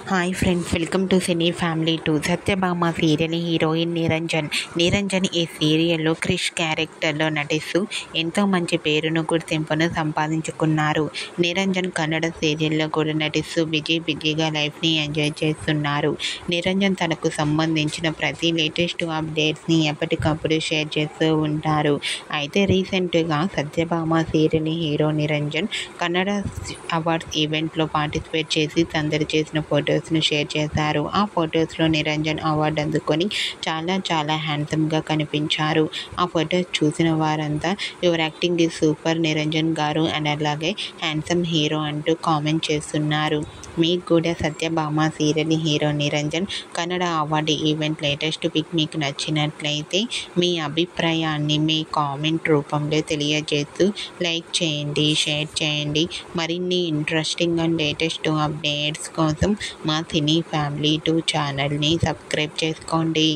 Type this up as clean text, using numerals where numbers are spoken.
Hi friends, welcome to cine family 2. Satyabhama serial heroine Niranjan ఈ సీరియల్లో క్రిష్ క్యారెక్టర్లో నటిస్తూ ఎంతో మంచి పేరును గుర్తింపును సంపాదించుకున్నారు. నిరంజన్ కన్నడ సీరియల్లో కూడా నటిస్తూ బిజీగా లైఫ్ని ఎంజాయ్ చేస్తున్నారు. నిరంజన్ తనకు సంబంధించిన ప్రతి లేటెస్ట్ అప్డేట్స్ని ఎప్పటికప్పుడు షేర్ చేస్తూ ఉంటారు. అయితే రీసెంట్గా Satyabhama serial hero Niranjan Kannada awards ఈవెంట్లో పార్టిసిపేట్ చేసి సందడి చేసిన ఫొటోస్ను షేర్ చేశారు. ఆ ఫొటోస్లో నిరంజన్ అవార్డు అందుకొని చాలా హ్యాండ్సమ్గా కనిపించారు. ఆ ఫొటోస్ చూసిన వారంతా your acting is super Niranjan గారు అండ్ అలాగే హ్యాండ్సమ్ హీరో అంటూ కామెంట్ చేస్తున్నారు. మీకు కూడా Satyabhama serial hero Niranjan Kannada award event latest pic మీకు నచ్చినట్లయితే మీ అభిప్రాయాన్ని మీ కామెంట్ రూపంలో తెలియజేస్తూ లైక్ చేయండి, షేర్ చేయండి. మరిన్ని ఇంట్రెస్టింగ్ అండ్ లేటెస్ట్ అప్డేట్స్ కోసం మా సినీ ఫ్యామిలీ 2 ఛానల్ని సబ్స్క్రైబ్ చేసుకోండి.